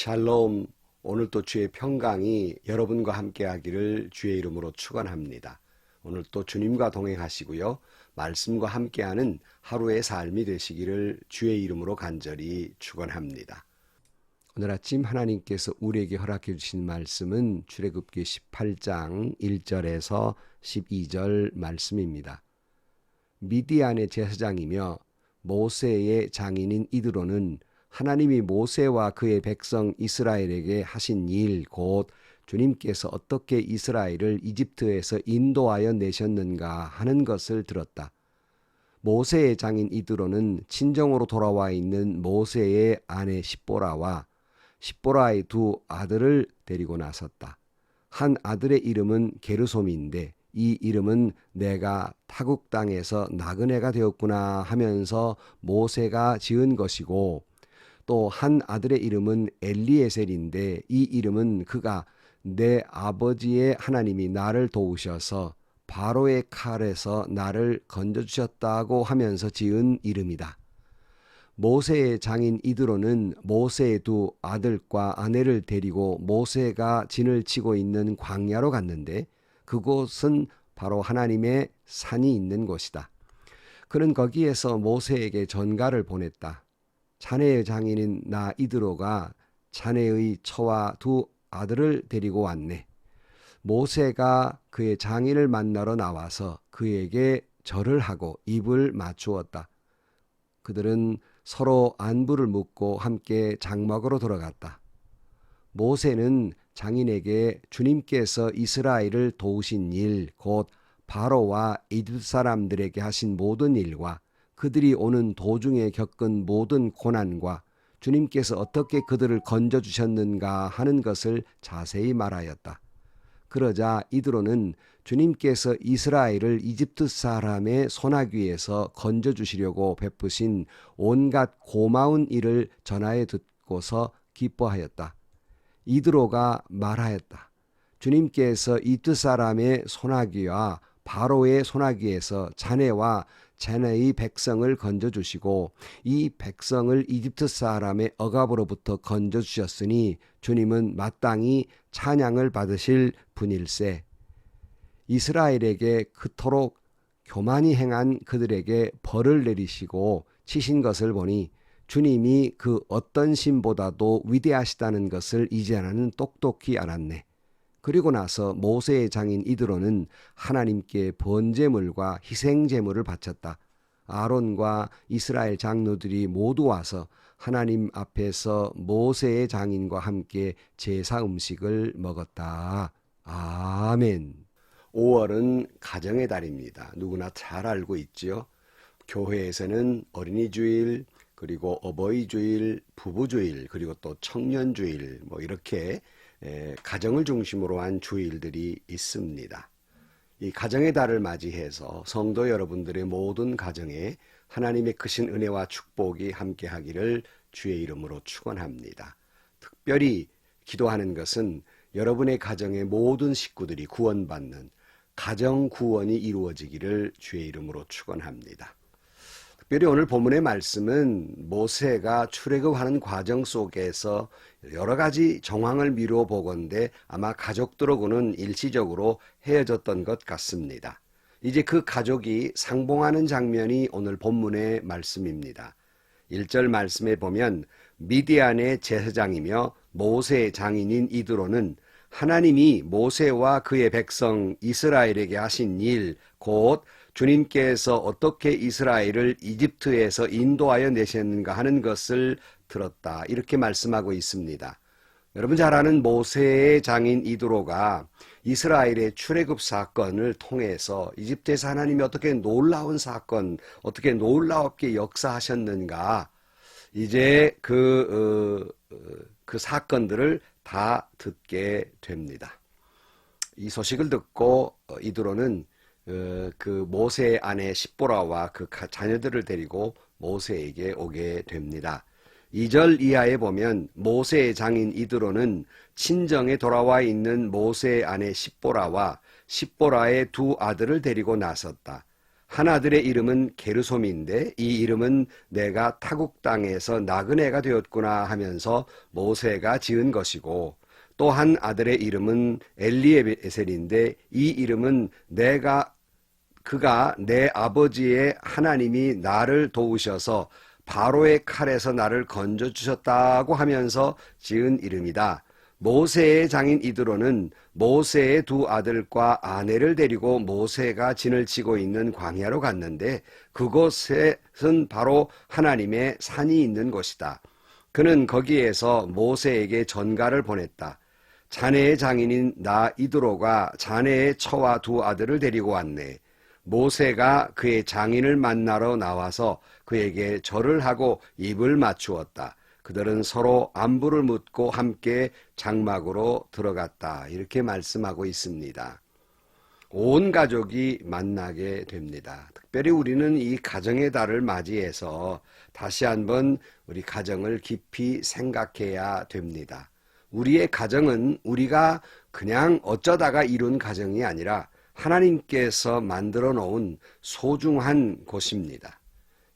샬롬, 오늘 또 주의 평강이 여러분과 함께 하기를 주의 이름으로 축원합니다. 오늘 또 주님과 동행하시고요. 말씀과 함께하는 하루의 삶이 되시기를 주의 이름으로 간절히 축원합니다. 오늘 아침 하나님께서 우리에게 허락해 주신 말씀은 출애굽기 18장 1절에서 12절 말씀입니다. 미디안의 제사장이며 모세의 장인인 이드로는 하나님이 모세와 그의 백성 이스라엘에게 하신 일, 곧 주님께서 어떻게 이스라엘을 이집트에서 인도하여 내셨는가 하는 것을 들었다. 모세의 장인 이드로는 친정으로 돌아와 있는 모세의 아내 십보라와 십보라의 두 아들을 데리고 나섰다. 한 아들의 이름은 게르솜인데 이 이름은 내가 타국 땅에서 나그네가 되었구나 하면서 모세가 지은 것이고, 또 한 아들의 이름은 엘리에셀인데 이 이름은 그가 내 아버지의 하나님이 나를 도우셔서 바로의 칼에서 나를 건져주셨다고 하면서 지은 이름이다. 모세의 장인 이드로는 모세의 두 아들과 아내를 데리고 모세가 진을 치고 있는 광야로 갔는데 그곳은 바로 하나님의 산이 있는 곳이다. 그는 거기에서 모세에게 전가를 보냈다. 자네의 장인인 나 이드로가 자네의 처와 두 아들을 데리고 왔네. 모세가 그의 장인을 만나러 나와서 그에게 절을 하고 입을 맞추었다. 그들은 서로 안부를 묻고 함께 장막으로 들어갔다. 모세는 장인에게 주님께서 이스라엘을 도우신 일, 곧 바로와 이집트 사람들에게 하신 모든 일과 그들이 오는 도중에 겪은 모든 고난과 주님께서 어떻게 그들을 건져주셨는가 하는 것을 자세히 말하였다. 그러자 이드로는 주님께서 이스라엘을 이집트 사람의 손아귀에서 건져주시려고 베푸신 온갖 고마운 일을 전하여 듣고서 기뻐하였다. 이드로가 말하였다. 주님께서 이집트 사람의 손아귀와 바로의 손아귀에서 자네와 자네의 백성을 건져주시고 이 백성을 이집트 사람의 억압으로부터 건져주셨으니 주님은 마땅히 찬양을 받으실 분일세. 이스라엘에게 그토록 교만히 행한 그들에게 벌을 내리시고 치신 것을 보니 주님이 그 어떤 신보다도 위대하시다는 것을 이제는 똑똑히 알았네. 그리고 나서 모세의 장인 이드로는 하나님께 번제물과 희생제물을 바쳤다. 아론과 이스라엘 장로들이 모두 와서 하나님 앞에서 모세의 장인과 함께 제사 음식을 먹었다. 아멘. 5월은 가정의 달입니다. 누구나 잘 알고 있죠. 교회에서는 어린이 주일, 그리고 어버이 주일, 부부 주일, 그리고 또 청년 주일, 이렇게 가정을 중심으로 한 주일들이 있습니다. 이 가정의 달을 맞이해서 성도 여러분들의 모든 가정에 하나님의 크신 은혜와 축복이 함께하기를 주의 이름으로 축원합니다. 특별히 기도하는 것은 여러분의 가정의 모든 식구들이 구원받는 가정 구원이 이루어지기를 주의 이름으로 축원합니다. 특별히 오늘 본문의 말씀은 모세가 출애굽하는 과정 속에서 여러 가지 정황을 미루어 보건대 아마 가족들하고는 일시적으로 헤어졌던 것 같습니다. 이제 그 가족이 상봉하는 장면이 오늘 본문의 말씀입니다. 1절 말씀에 보면 미디안의 제사장이며 모세의 장인인 이드로는 하나님이 모세와 그의 백성 이스라엘에게 하신 일, 곧 주님께서 어떻게 이스라엘을 이집트에서 인도하여 내셨는가 하는 것을 들었다. 이렇게 말씀하고 있습니다. 여러분 잘 아는 모세의 장인 이드로가 이스라엘의 출애굽 사건을 통해서 이집트에서 하나님이 어떻게 놀라운 사건, 어떻게 놀랍게 역사하셨는가, 이제 그 사건들을 다 듣게 됩니다. 이 소식을 듣고 이드로는 그 모세의 아내 십보라와 그 자녀들을 데리고 모세에게 오게 됩니다. 2절 이하에 보면 모세의 장인 이드로는 친정에 돌아와 있는 모세의 아내 십보라와 십보라의 두 아들을 데리고 나섰다. 한 아들의 이름은 게르솜인데 이 이름은 내가 타국 땅에서 나그네가 되었구나 하면서 모세가 지은 것이고, 또 한 아들의 이름은 엘리에셀인데 이 이름은 그가 내 아버지의 하나님이 나를 도우셔서 바로의 칼에서 나를 건져주셨다고 하면서 지은 이름이다. 모세의 장인 이드로는 모세의 두 아들과 아내를 데리고 모세가 진을 치고 있는 광야로 갔는데 그곳은 바로 하나님의 산이 있는 곳이다. 그는 거기에서 모세에게 전가를 보냈다. 자네의 장인인 나 이드로가 자네의 처와 두 아들을 데리고 왔네. 모세가 그의 장인을 만나러 나와서 그에게 절을 하고 입을 맞추었다. 그들은 서로 안부를 묻고 함께 장막으로 들어갔다. 이렇게 말씀하고 있습니다. 온 가족이 만나게 됩니다. 특별히 우리는 이 가정의 달을 맞이해서 다시 한번 우리 가정을 깊이 생각해야 됩니다. 우리의 가정은 우리가 그냥 어쩌다가 이룬 가정이 아니라 하나님께서 만들어 놓은 소중한 곳입니다.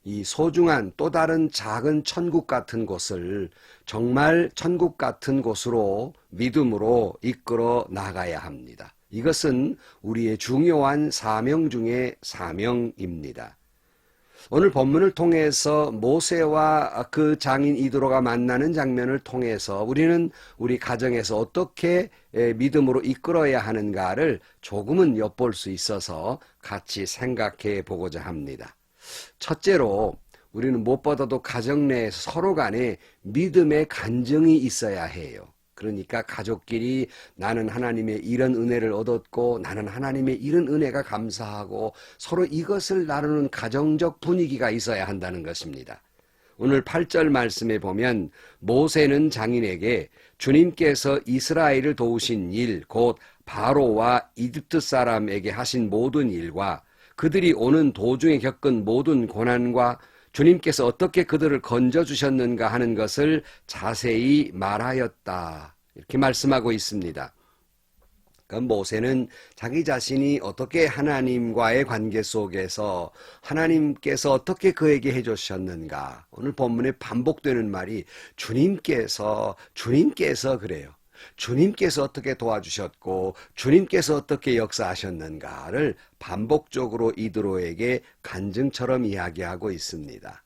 이 소중한 또 다른 작은 천국 같은 곳을 정말 천국 같은 곳으로 믿음으로 이끌어 나가야 합니다. 이것은 우리의 중요한 사명 중의 사명입니다. 오늘 본문을 통해서 모세와 그 장인 이드로가 만나는 장면을 통해서 우리는 우리 가정에서 어떻게 믿음으로 이끌어야 하는가를 조금은 엿볼 수 있어서 같이 생각해 보고자 합니다. 첫째로 우리는 무엇보다도 가정 내에서 서로 간에 믿음의 간증이 있어야 해요. 그러니까 가족끼리 나는 하나님의 이런 은혜를 얻었고 나는 하나님의 이런 은혜가 감사하고 서로 이것을 나누는 가정적 분위기가 있어야 한다는 것입니다. 오늘 8절 말씀에 보면 모세는 장인에게 주님께서 이스라엘을 도우신 일, 곧 바로와 이집트 사람에게 하신 모든 일과 그들이 오는 도중에 겪은 모든 고난과 주님께서 어떻게 그들을 건져주셨는가 하는 것을 자세히 말하였다. 이렇게 말씀하고 있습니다. 그럼 모세는 자기 자신이 어떻게 하나님과의 관계 속에서 하나님께서 어떻게 그에게 해주셨는가. 오늘 본문에 반복되는 말이 주님께서 그래요. 주님께서 어떻게 도와주셨고 주님께서 어떻게 역사하셨는가를 반복적으로 이드로에게 간증처럼 이야기하고 있습니다.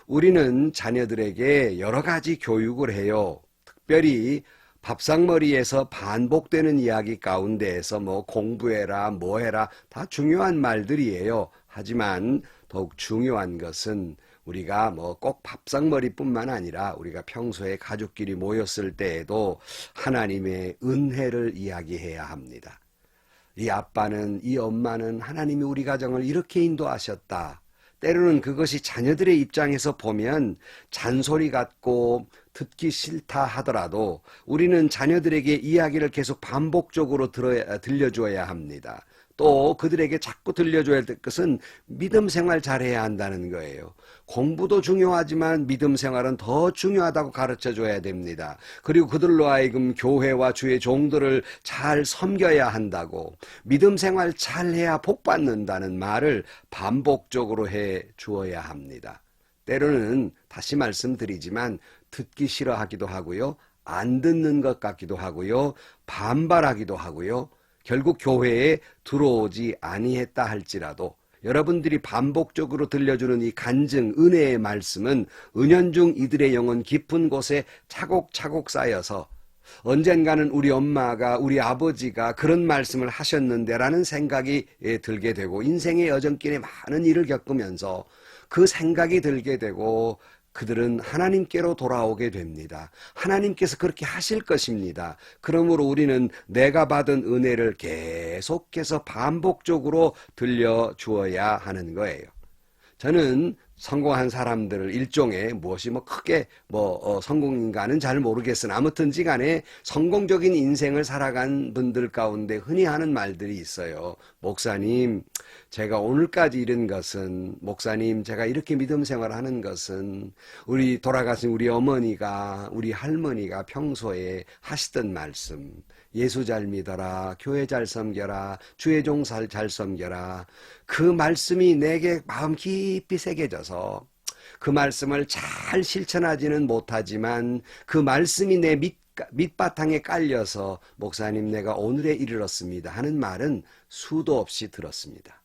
우리는 자녀들에게 여러 가지 교육을 해요. 특별히 밥상머리에서 반복되는 이야기 가운데에서 공부해라 뭐해라 다 중요한 말들이에요. 하지만 더욱 중요한 것은 우리가 꼭 밥상머리뿐만 아니라 우리가 평소에 가족끼리 모였을 때에도 하나님의 은혜를 이야기해야 합니다. 이 아빠는 이 엄마는 하나님이 우리 가정을 이렇게 인도하셨다. 때로는 그것이 자녀들의 입장에서 보면 잔소리 같고 듣기 싫다 하더라도 우리는 자녀들에게 이야기를 계속 반복적으로 들려줘야 합니다. 또 그들에게 자꾸 들려줘야 될 것은 믿음 생활 잘해야 한다는 거예요. 공부도 중요하지만 믿음 생활은 더 중요하다고 가르쳐줘야 됩니다. 그리고 그들로 하여금 교회와 주의 종들을 잘 섬겨야 한다고, 믿음 생활 잘해야 복 받는다는 말을 반복적으로 해 주어야 합니다. 때로는 다시 말씀드리지만 듣기 싫어하기도 하고요, 안 듣는 것 같기도 하고요, 반발하기도 하고요, 결국 교회에 들어오지 아니했다 할지라도 여러분들이 반복적으로 들려주는 이 간증, 은혜의 말씀은 은연중 이들의 영혼 깊은 곳에 차곡차곡 쌓여서 언젠가는 우리 엄마가 우리 아버지가 그런 말씀을 하셨는데 라는 생각이 들게 되고 인생의 여정길에 많은 일을 겪으면서 그 생각이 들게 되고 그들은 하나님께로 돌아오게 됩니다. 하나님께서 그렇게 하실 것입니다. 그러므로 우리는 내가 받은 은혜를 계속해서 반복적으로 들려주어야 하는 거예요. 저는 성공한 사람들을 일종의 무엇이 크게 성공인가는 잘 모르겠으나 아무튼지 간에 성공적인 인생을 살아간 분들 가운데 흔히 하는 말들이 있어요. 목사님, 제가 오늘까지 이른 것은, 목사님, 제가 이렇게 믿음 생활하는 것은 우리 돌아가신 우리 어머니가, 우리 할머니가 평소에 하시던 말씀, 예수 잘 믿어라, 교회 잘 섬겨라, 주의 종살 잘 섬겨라, 그 말씀이 내게 마음 깊이 새겨져서 그 말씀을 잘 실천하지는 못하지만 그 말씀이 내 밑바탕에 깔려서 목사님 내가 오늘에 이르렀습니다 하는 말은 수도 없이 들었습니다.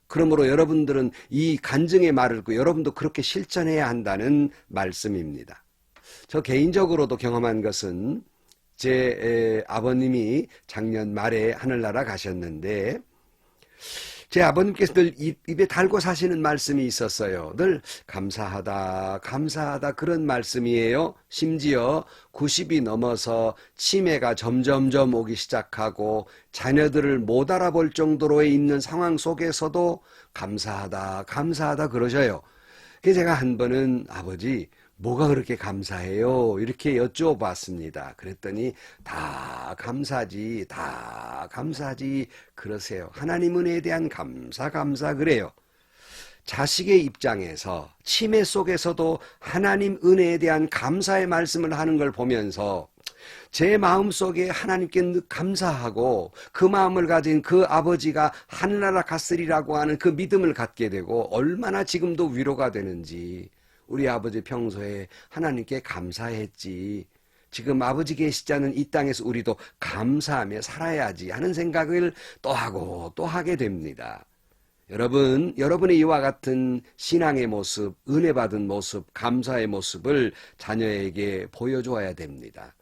그러므로 여러분들은 이 간증의 말을 듣고 여러분도 그렇게 실천해야 한다는 말씀입니다. 저 개인적으로도 경험한 것은 제 아버님이 작년 말에 하늘나라 가셨는데 제 아버님께서 늘 입에 달고 사시는 말씀이 있었어요. 늘 감사하다, 감사하다 그런 말씀이에요. 심지어 90이 넘어서 치매가 점점점 오기 시작하고 자녀들을 못 알아볼 정도로 있는 상황 속에서도 감사하다, 감사하다 그러셔요. 그래서 제가 한 번은 아버지 뭐가 그렇게 감사해요? 이렇게 여쭤봤습니다. 그랬더니 다 감사지, 다 감사지 그러세요. 하나님 은혜에 대한 감사 그래요. 자식의 입장에서 치매 속에서도 하나님 은혜에 대한 감사의 말씀을 하는 걸 보면서 제 마음속에 하나님께 감사하고 그 마음을 가진 그 아버지가 하늘나라 갔으리라고 하는 그 믿음을 갖게 되고 얼마나 지금도 위로가 되는지 우리 아버지 평소에 하나님께 감사했지. 지금 아버지 계시지 않은 이 땅에서 우리도 감사하며 살아야지 하는 생각을 또 하고 또 하게 됩니다. 여러분의 이와 같은 신앙의 모습, 은혜 받은 모습, 감사의 모습을 자녀에게 보여줘야 됩니다.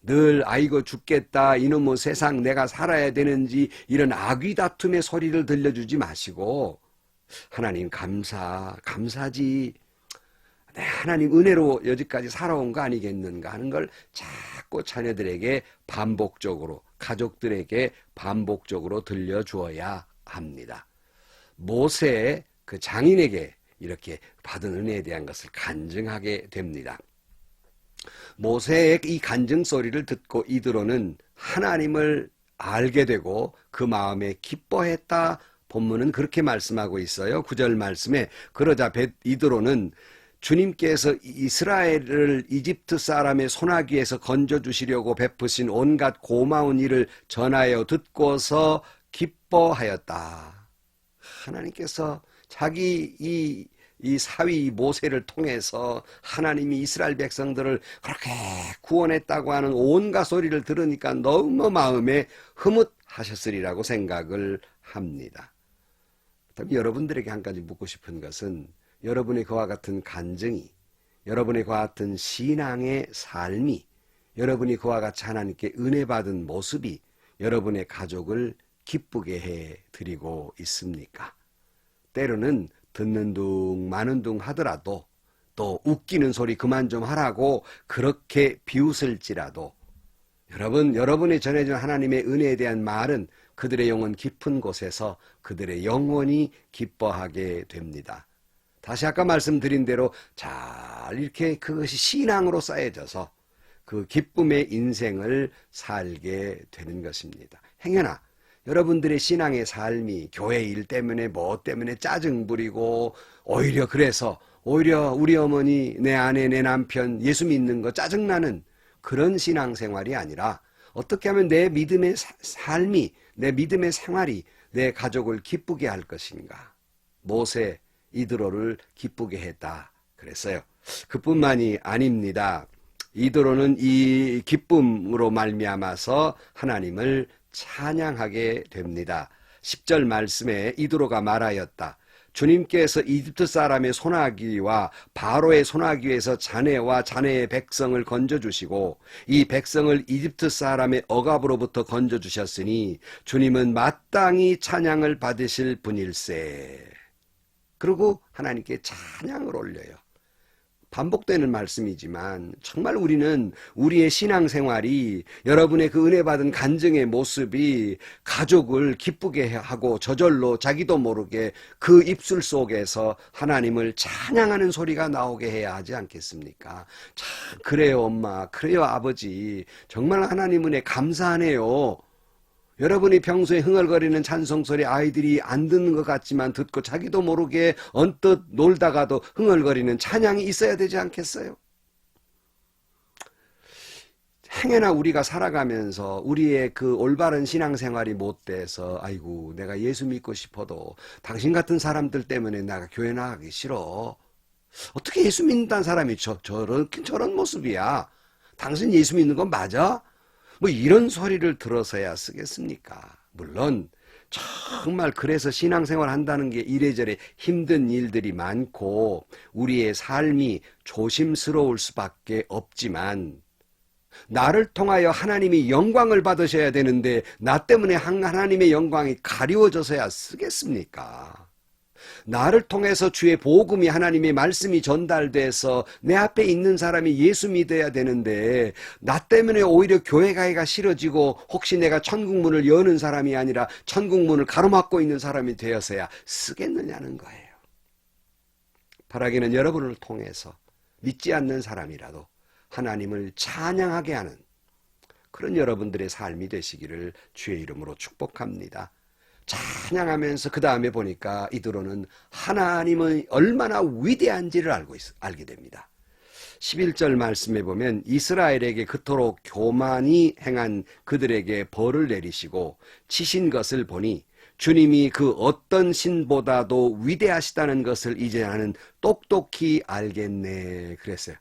늘 아이고 죽겠다, 이놈의 세상 내가 살아야 되는지 이런 악의 다툼의 소리를 들려주지 마시고 하나님 감사지. 네, 하나님 은혜로 여기까지 살아온 거 아니겠는가 하는 걸 자꾸 자녀들에게 반복적으로, 가족들에게 반복적으로 들려주어야 합니다. 모세 그 장인에게 이렇게 받은 은혜에 대한 것을 간증하게 됩니다. 모세의 이 간증 소리를 듣고 이드로는 하나님을 알게 되고 그 마음에 기뻐했다. 본문은 그렇게 말씀하고 있어요. 9절 말씀에 그러자 이드로는 주님께서 이스라엘을 이집트 사람의 손아귀에서 건져주시려고 베푸신 온갖 고마운 일을 전하여 듣고서 기뻐하였다. 하나님께서 자기 이 사위 모세를 통해서 하나님이 이스라엘 백성들을 그렇게 구원했다고 하는 온갖 소리를 들으니까 너무 마음에 흐뭇하셨으리라고 생각을 합니다. 여러분들에게 한 가지 묻고 싶은 것은 여러분의 그와 같은 간증이, 여러분의 그와 같은 신앙의 삶이, 여러분이 그와 같이 하나님께 은혜 받은 모습이 여러분의 가족을 기쁘게 해 드리고 있습니까? 때로는 듣는 둥 마는 둥 하더라도 또 웃기는 소리 그만 좀 하라고 그렇게 비웃을지라도 여러분이 전해준 하나님의 은혜에 대한 말은 그들의 영혼 깊은 곳에서 그들의 영혼이 기뻐하게 됩니다. 다시 아까 말씀드린 대로 잘 이렇게 그것이 신앙으로 쌓여져서 그 기쁨의 인생을 살게 되는 것입니다. 행여나 여러분들의 신앙의 삶이 교회 일 때문에 뭐 때문에 짜증 부리고 오히려 우리 어머니, 내 아내, 내 남편 예수 믿는 거 짜증나는 그런 신앙생활이 아니라 어떻게 하면 내 믿음의 삶이, 내 믿음의 생활이 내 가족을 기쁘게 할 것인가. 모세 이드로를 기쁘게 했다 그랬어요. 그뿐만이 아닙니다. 이드로는 이 기쁨으로 말미암아서 하나님을 찬양하게 됩니다. 10절 말씀에 이드로가 말하였다. 주님께서 이집트 사람의 손아귀와 바로의 손아귀에서 자네와 자네의 백성을 건져주시고 이 백성을 이집트 사람의 억압으로부터 건져주셨으니 주님은 마땅히 찬양을 받으실 분일세. 그리고 하나님께 찬양을 올려요. 반복되는 말씀이지만 정말 우리는 우리의 신앙생활이 여러분의 그 은혜 받은 간증의 모습이 가족을 기쁘게 하고 저절로 자기도 모르게 그 입술 속에서 하나님을 찬양하는 소리가 나오게 해야 하지 않겠습니까? 참 그래요 엄마, 그래요 아버지, 정말 하나님 은혜 감사하네요. 여러분이 평소에 흥얼거리는 찬송소리 아이들이 안 듣는 것 같지만 듣고 자기도 모르게 언뜻 놀다가도 흥얼거리는 찬양이 있어야 되지 않겠어요? 행여나 우리가 살아가면서 우리의 그 올바른 신앙생활이 못 돼서 아이고 내가 예수 믿고 싶어도 당신 같은 사람들 때문에 내가 교회 나가기 싫어. 어떻게 예수 믿는다는 사람이 저런 모습이야. 당신 예수 믿는 건 맞아? 뭐 이런 소리를 들어서야 쓰겠습니까? 물론 정말 그래서 신앙생활 한다는 게 이래저래 힘든 일들이 많고 우리의 삶이 조심스러울 수밖에 없지만 나를 통하여 하나님이 영광을 받으셔야 되는데 나 때문에 하나님의 영광이 가리워져서야 쓰겠습니까? 나를 통해서 주의 복음이 하나님의 말씀이 전달돼서 내 앞에 있는 사람이 예수 믿어야 되는데 나 때문에 오히려 교회 가기가 싫어지고 혹시 내가 천국 문을 여는 사람이 아니라 천국 문을 가로막고 있는 사람이 되어서야 쓰겠느냐는 거예요. 바라기는 여러분을 통해서 믿지 않는 사람이라도 하나님을 찬양하게 하는 그런 여러분들의 삶이 되시기를 주의 이름으로 축복합니다. 찬양하면서 그 다음에 보니까 이드로는 하나님의 얼마나 위대한지를 알게 됩니다. 11절 말씀에 보면 이스라엘에게 그토록 교만이 행한 그들에게 벌을 내리시고 치신 것을 보니 주님이 그 어떤 신보다도 위대하시다는 것을 이제 나는 똑똑히 알겠네 그랬어요.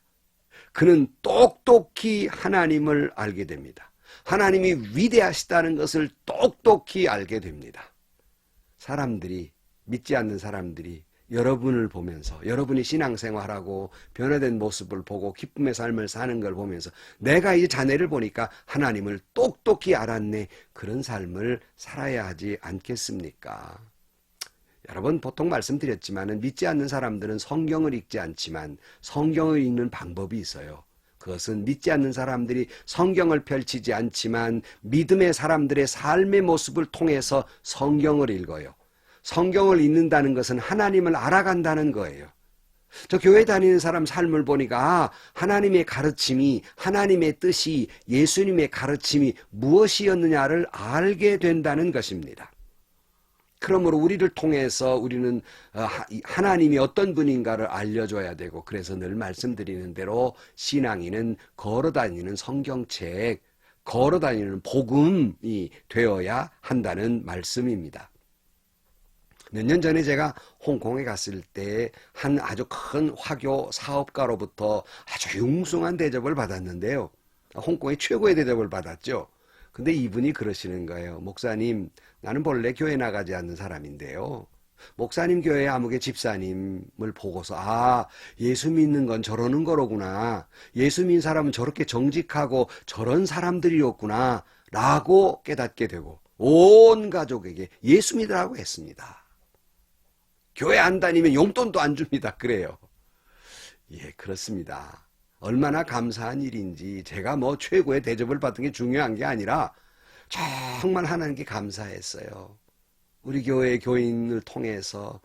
그는 똑똑히 하나님을 알게 됩니다. 하나님이 위대하시다는 것을 똑똑히 알게 됩니다. 사람들이, 믿지 않는 사람들이 여러분을 보면서 여러분이 신앙생활하고 변화된 모습을 보고 기쁨의 삶을 사는 걸 보면서 내가 이 자네를 보니까 하나님을 똑똑히 알았네. 그런 삶을 살아야 하지 않겠습니까? 여러분 보통 말씀드렸지만 믿지 않는 사람들은 성경을 읽지 않지만 성경을 읽는 방법이 있어요. 그것은 믿지 않는 사람들이 성경을 펼치지 않지만 믿음의 사람들의 삶의 모습을 통해서 성경을 읽어요. 성경을 읽는다는 것은 하나님을 알아간다는 거예요. 저 교회 다니는 사람 삶을 보니까 하나님의 가르침이 하나님의 뜻이 예수님의 가르침이 무엇이었느냐를 알게 된다는 것입니다. 그러므로 우리를 통해서 우리는 하나님이 어떤 분인가를 알려줘야 되고 그래서 늘 말씀드리는 대로 신앙인은 걸어다니는 성경책, 걸어다니는 복음이 되어야 한다는 말씀입니다. 몇 년 전에 제가 홍콩에 갔을 때 한 아주 큰 화교 사업가로부터 아주 융숭한 대접을 받았는데요. 홍콩의 최고의 대접을 받았죠. 근데 이분이 그러시는 거예요. 목사님, 나는 본래 교회 나가지 않는 사람인데요. 목사님 교회 아무개 집사님을 보고서 아, 예수 믿는 건 저러는 거로구나. 예수 믿는 사람은 저렇게 정직하고 저런 사람들이었구나 라고 깨닫게 되고 온 가족에게 예수 믿으라고 했습니다. 교회 안 다니면 용돈도 안 줍니다. 그래요. 예, 그렇습니다. 얼마나 감사한 일인지 제가 뭐 최고의 대접을 받은 게 중요한 게 아니라 정말 하나님께 감사했어요. 우리 교회의 교인을 통해서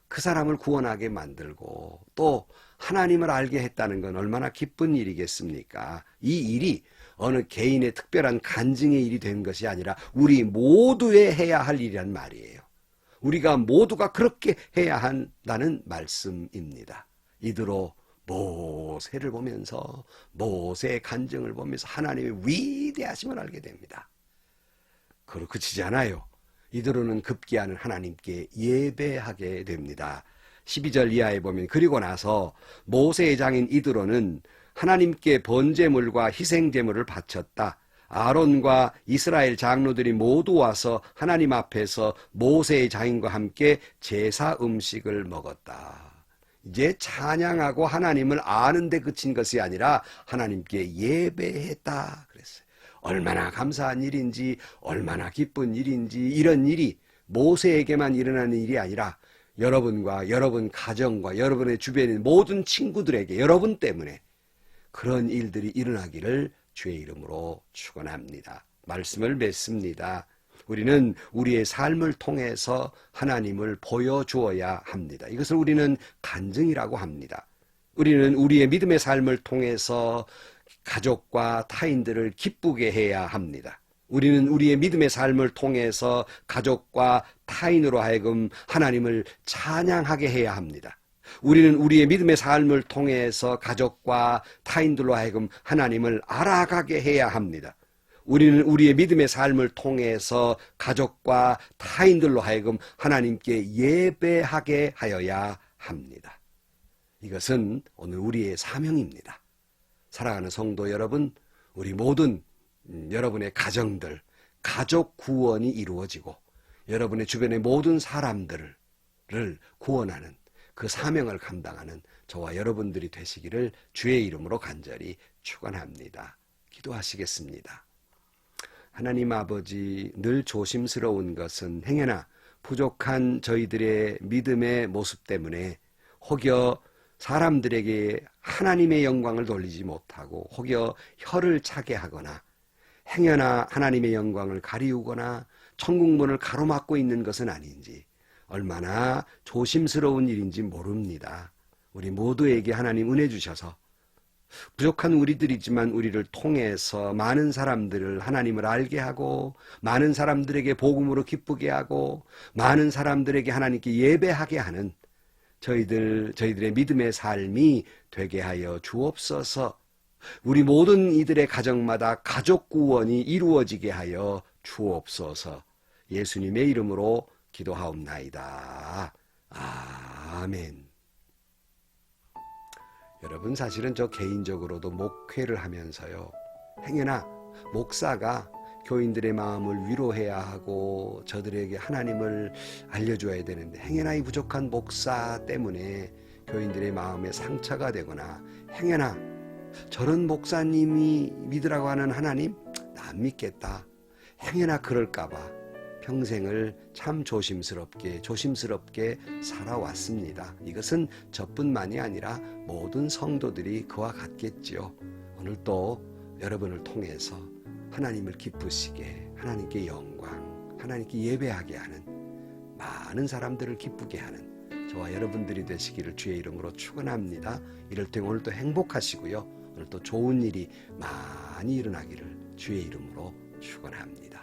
그 사람을 구원하게 만들고 또 하나님을 알게 했다는 건 얼마나 기쁜 일이겠습니까? 이 일이 어느 개인의 특별한 간증의 일이 된 것이 아니라 우리 모두의 해야 할 일이란 말이에요. 우리가 모두가 그렇게 해야 한다는 말씀입니다. 이대로 모세를 보면서 모세의 간증을 보면서 하나님의 위대하심을 알게 됩니다. 그렇고 그치지 않아요. 이대로는 급기야는 하나님께 예배하게 됩니다. 12절 이하에 보면 그리고 나서 모세의 장인 이드로는 하나님께 번제물과 희생제물을 바쳤다. 아론과 이스라엘 장로들이 모두 와서 하나님 앞에서 모세의 장인과 함께 제사 음식을 먹었다. 이제 찬양하고 하나님을 아는 데 그친 것이 아니라 하나님께 예배했다 그랬어요. 얼마나 감사한 일인지 얼마나 기쁜 일인지 이런 일이 모세에게만 일어나는 일이 아니라 여러분과 여러분 가정과 여러분의 주변에 있는 모든 친구들에게 여러분 때문에 그런 일들이 일어나기를 주의 이름으로 축원합니다. 말씀을 맺습니다. 우리는 우리의 삶을 통해서 하나님을 보여주어야 합니다. 이것을 우리는 간증이라고 합니다. 우리는 우리의 믿음의 삶을 통해서 가족과 타인들을 기쁘게 해야 합니다. 우리는 우리의 믿음의 삶을 통해서 가족과 타인으로 하여금 하나님을 찬양하게 해야 합니다. 우리는 우리의 믿음의 삶을 통해서 가족과 타인들로 하여금 하나님을 알아가게 해야 합니다. 우리는 우리의 믿음의 삶을 통해서 가족과 타인들로 하여금 하나님께 예배하게 하여야 합니다. 이것은 오늘 우리의 사명입니다. 사랑하는 성도 여러분, 우리 모든 여러분의 가정들, 가족 구원이 이루어지고 여러분의 주변의 모든 사람들을 구원하는 그 사명을 감당하는 저와 여러분들이 되시기를 주의 이름으로 간절히 축원합니다. 기도하시겠습니다. 하나님 아버지, 늘 조심스러운 것은 행여나 부족한 저희들의 믿음의 모습 때문에 혹여 사람들에게 하나님의 영광을 돌리지 못하고 혹여 혀를 차게 하거나 행여나 하나님의 영광을 가리우거나 천국문을 가로막고 있는 것은 아닌지 얼마나 조심스러운 일인지 모릅니다. 우리 모두에게 하나님 은혜 주셔서 부족한 우리들이지만 우리를 통해서 많은 사람들을 하나님을 알게 하고 많은 사람들에게 복음으로 기쁘게 하고 많은 사람들에게 하나님께 예배하게 하는 저희들의 믿음의 삶이 되게 하여 주옵소서. 우리 모든 이들의 가정마다 가족 구원이 이루어지게 하여 주옵소서. 예수님의 이름으로 기도하옵나이다. 아멘. 여러분, 사실은 저 개인적으로도 목회를 하면서요, 행여나 목사가 교인들의 마음을 위로해야 하고 저들에게 하나님을 알려줘야 되는데 행여나 이 부족한 목사 때문에 교인들의 마음에 상처가 되거나 행여나 저런 목사님이 믿으라고 하는 하나님 나 안 믿겠다, 행여나 그럴까봐 평생을 참 조심스럽게 살아왔습니다. 이것은 저뿐만이 아니라 모든 성도들이 그와 같겠지요. 오늘 또 여러분을 통해서 하나님을 기쁘시게, 하나님께 영광, 하나님께 예배하게 하는 많은 사람들을 기쁘게 하는 저와 여러분들이 되시기를 주의 이름으로 축원합니다. 이럴 때 오늘 또 행복하시고요. 오늘 또 좋은 일이 많이 일어나기를 주의 이름으로 축원합니다.